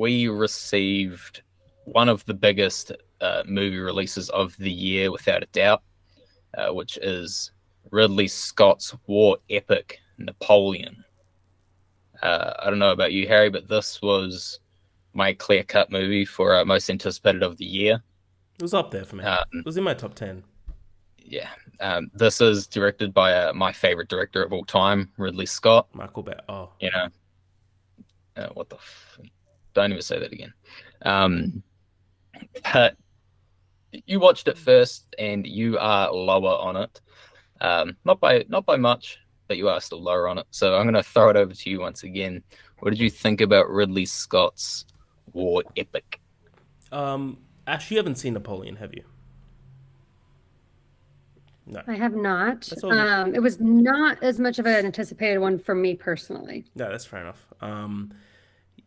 we received one of the biggest movie releases of the year, without a doubt, which is Ridley Scott's war epic, Napoleon. I don't know about you, Harry, but this was my clear-cut movie for most anticipated of the year. It was up there for me. It Um, was in my top 10. yeah, this is directed by my favorite director of all time, Ridley Scott. Michael Bay. Oh, You know, what the? Don't even say that again. Um, but you watched it first, and you are lower on it. Not by much, but you are still lower on it. So I'm going to throw it over to you once again. What did you think about Ridley Scott's war epic? Ash, you haven't seen Napoleon, have you? No. I have not. That's all good. It was not as much of an anticipated one for me personally. No, that's fair enough.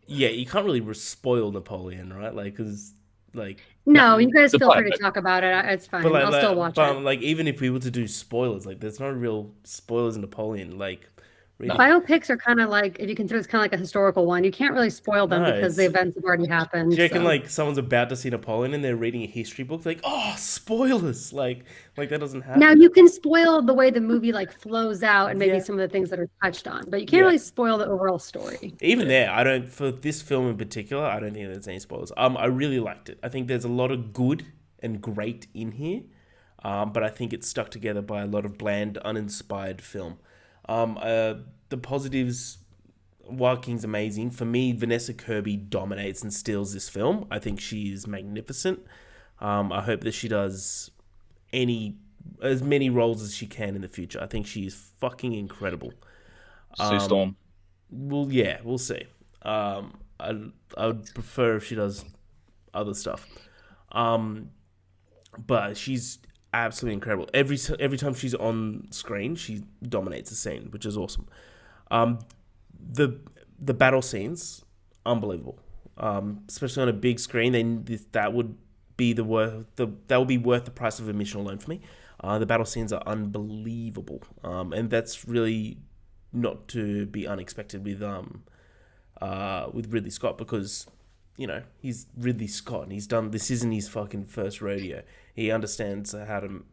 Yeah, you can't really spoil Napoleon, right? Like, cause like, No, No, you guys the feel part, free to but talk about it. It's but fine. I'll still watch it. even if we were to do spoilers, like, there's no real spoilers in Napoleon. Like, no. really, Biopics are kind of like, if you consider it's kind of like a historical one, you can't really spoil them no, because the it's. events have already Do happened. you reckon So, like someone's about to see Napoleon and they're reading a history book? Like, oh, spoilers! Like that doesn't now happen. you can spoil the way the movie like flows out and maybe Yeah, some of the things that are touched on, but you can't yeah. really spoil the overall story. Even Yeah. there, I don't. For this film in particular, I don't think there's any spoilers. I really liked it. I think there's a lot of good and great in here, but I think it's stuck together by a lot of bland, uninspired film. The positives, Joaquin's amazing. For me, Vanessa Kirby dominates and steals this film. I think she is magnificent. I hope that she does any as many roles as she can in the future. I think she is fucking incredible. Sue Storm. Well, yeah, we'll see. I would prefer if she does other stuff. Um, but she's absolutely incredible. Every time she's on screen, she dominates the scene, which is awesome. Um, the the battle scenes, unbelievable. Especially on a big screen, that would be that would be worth the price of admission alone for me. The battle scenes are unbelievable, and that's really not to be unexpected with Ridley Scott because he's Ridley Scott and he's done this isn't his fucking first rodeo. He understands how to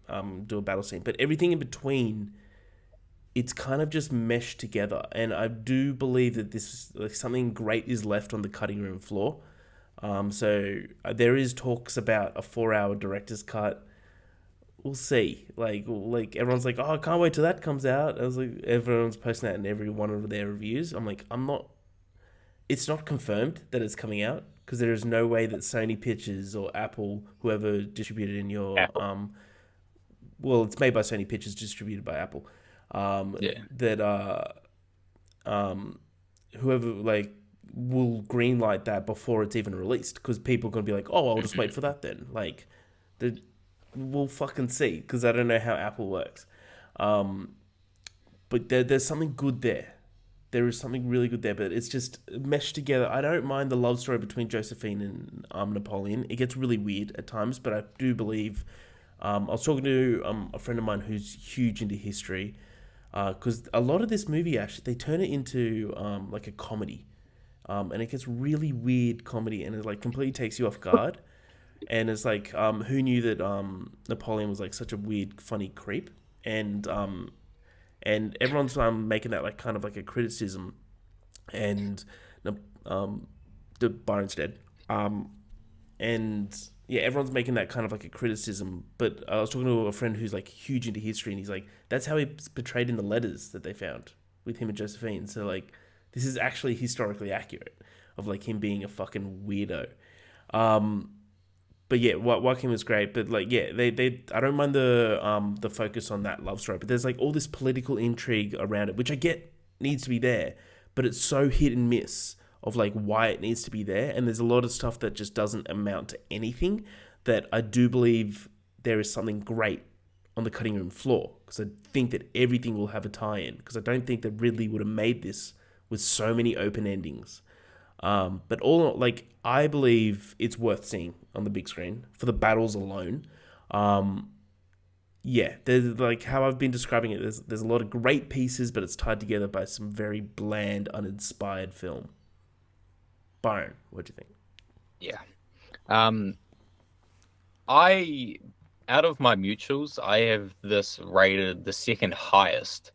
do a battle scene, but everything in between, it's kind of just meshed together. And I do believe that this like something great is left on the cutting room floor. There is talks about a 4 hour director's cut. We'll see. Like everyone's like, oh, I can't wait till that comes out. I was like, everyone's posting that in every one of their reviews. I'm like, I'm not. It's not confirmed that it's coming out because there is no way that Sony Pictures or Apple, whoever distributed in your Apple. well, it's made by Sony Pictures, distributed by Apple. Yeah. That whoever like will greenlight that before it's even released because people are gonna be like, oh, I'll just wait for that then. Like, we'll fucking see because I don't know how Apple works. Um, but there's something good there. There is something really good there, but it's just meshed together. I don't mind the love story between Josephine and Napoleon. It gets really weird at times, but I do believe. I was talking to a friend of mine who's huge into history, because a lot of this movie actually they turn it into like a comedy, and it gets really weird comedy, and it like completely takes you off guard. And it's like, who knew that Napoleon was like such a weird, funny creep, and everyone's making that like kind of like a criticism, and um, the Byron's dead, and yeah, everyone's making that kind of like a criticism. But I was talking to a friend who's like huge into history, and he's like, that's how he's portrayed in the letters that they found with him and Josephine. So like, this is actually historically accurate of like him being a fucking weirdo. Um, but yeah, Joaquin was great. But like, yeah, they I don't mind the focus on that love story. But there's like all this political intrigue around it, which I get needs to be there, but it's so hit and miss of like why it needs to be there. And there's a lot of stuff that just doesn't amount to anything. That I do believe there is something great on the cutting room floor because I think that everything will have a tie-in because I don't think that Ridley would have made this with so many open endings. But all like I believe it's worth seeing on the big screen for the battles alone. Um, yeah, there's like how I've been describing it. There's a lot of great pieces, but it's tied together by some very bland, uninspired film. Byron, what do you think? Yeah. Um, I out of my mutuals, I have this rated the second highest.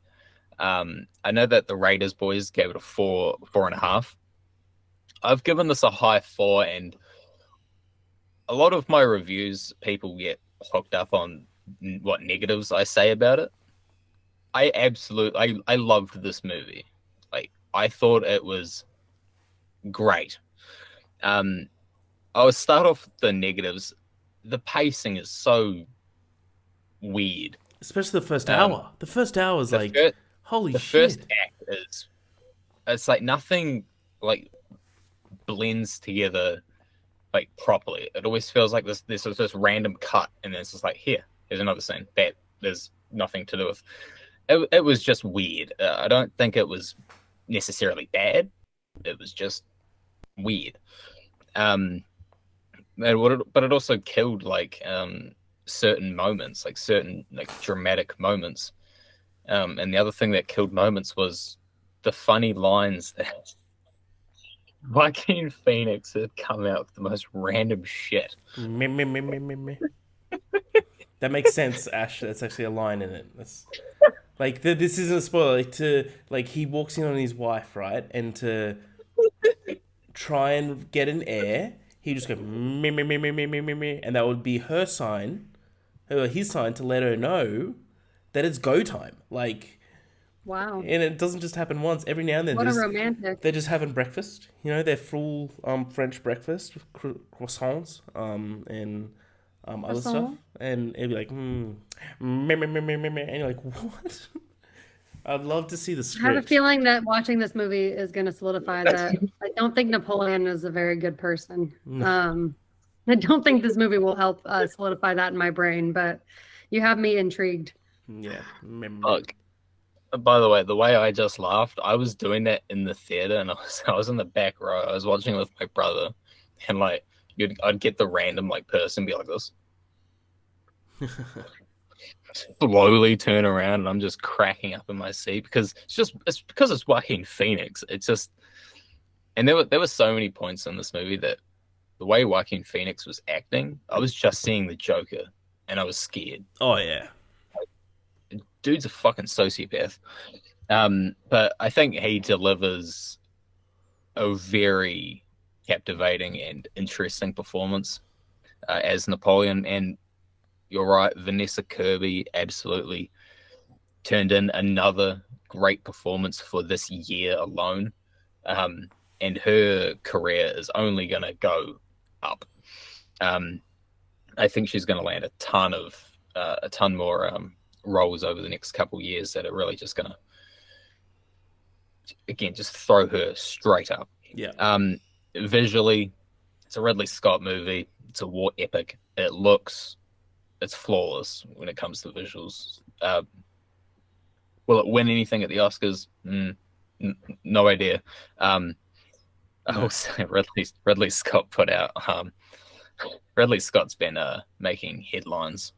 I know that the Raiders boys gave it a four, 4.5. I've given this a high four, and a lot of my reviews, people get hooked up on what negatives I say about it. I loved this movie. Like I thought it was great. Um, I'll start off with the negatives. The pacing is so weird. Especially the first Um, hour. The first hour is the like, first holy the first shit. act is it's like nothing like blends together like properly. It always feels like this is this random cut, and then it's just like here's another scene that there's nothing to do with. It was just weird. I don't think it was necessarily bad. It was just weird. Um, but it also killed like certain moments, like certain like dramatic moments. And the other thing that killed moments was the funny lines that Joaquin Phoenix had come out with the most random shit. Meh, meh, meh, meh, meh, meh. That makes sense, Ash. That's actually a line in it. That's like this isn't a spoiler. Like he walks in on his wife, right, and to try and get an heir, he just go meh, meh, meh, meh, meh, meh, meh, meh, and that would be her sign, or his sign to let her know that it's go time. Like, Wow. and it doesn't just happen once. Every now and then, What a romantic they're just having breakfast. You know, they're full French breakfast with croissants and other stuff, croissant. and it'd be like meh, meh, meh, meh, meh, meh, and you're like, what? I'd love to see the I have a script. feeling that watching this movie is going to solidify that I don't think Napoleon is a very good person. No. I don't think this movie will help solidify that in my brain, but you have me intrigued. Yeah. Meh, meh. Look, by the way, the way I just laughed, I was doing that in the theater, and I was in the back row. I was watching it with my brother, and like I'd get the random like person be like this, slowly turn around, and I'm just cracking up in my seat because it's because it's Joaquin Phoenix. It's just and there were so many points in this movie that the way Joaquin Phoenix was acting, I was just seeing the Joker, and I was scared. Oh yeah. Dude's a fucking sociopath. But I think he delivers a very captivating and interesting performance as Napoleon. And you're right, Vanessa Kirby absolutely turned in another great performance for this year alone. Um, and her career is only going to go up. Um, I think she's going to land a ton more roles over the next couple of years that are really just going to again just throw her straight up. Yeah. Visually, it's a Ridley Scott movie. It's a war epic. It's flawless when it comes to visuals. Will it win anything at the Oscars? No idea. No. Also, Ridley Scott put out. Ridley Scott's been making headlines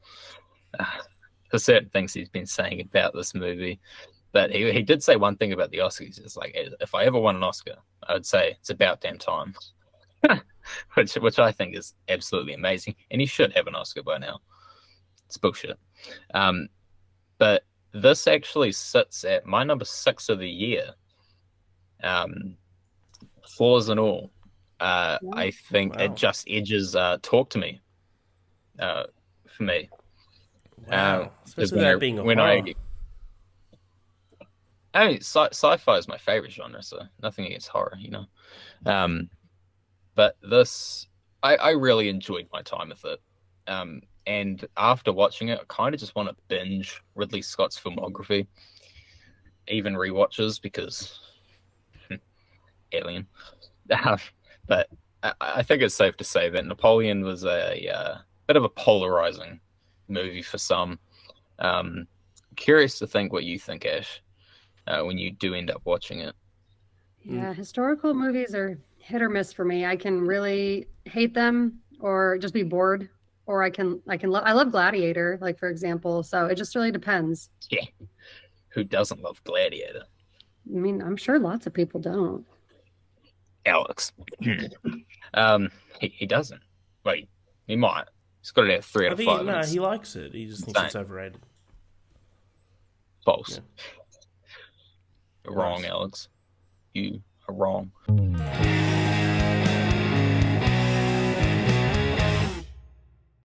for certain things he's been saying about this movie. But he did say one thing about the Oscars. It's like if I ever won an Oscar, I would say it's about damn time, which I think is absolutely amazing, and he should have an Oscar by now. It's bullshit. But this actually sits at my number 6 of the year, flaws and all. I think it Wow. just edges Talk to Me for me. Wow. Because Especially that being a when horror. I mean, sci-fi is my favorite genre, so nothing against horror, you know. Um, but this, I really enjoyed my time with it. And after watching it, I kind of just want to binge Ridley Scott's filmography, even rewatches because Alien. But I think it's safe to say that Napoleon was a bit of a polarizing movie for some. Curious to think what you think, Ash, when you do end up watching it. Yeah, historical movies are hit or miss for me. I can really hate them or just be bored, or I love Gladiator, like for example. So it just really depends. Yeah, who doesn't love Gladiator? I mean, I'm sure lots of people don't. Alex. He doesn't. Wait, he might. He's got it at 3 out I of 5, think and no, it's he likes it. He just thinks insane. it's overrated. False. Yeah. You're wrong, Nice. Alex. You are wrong.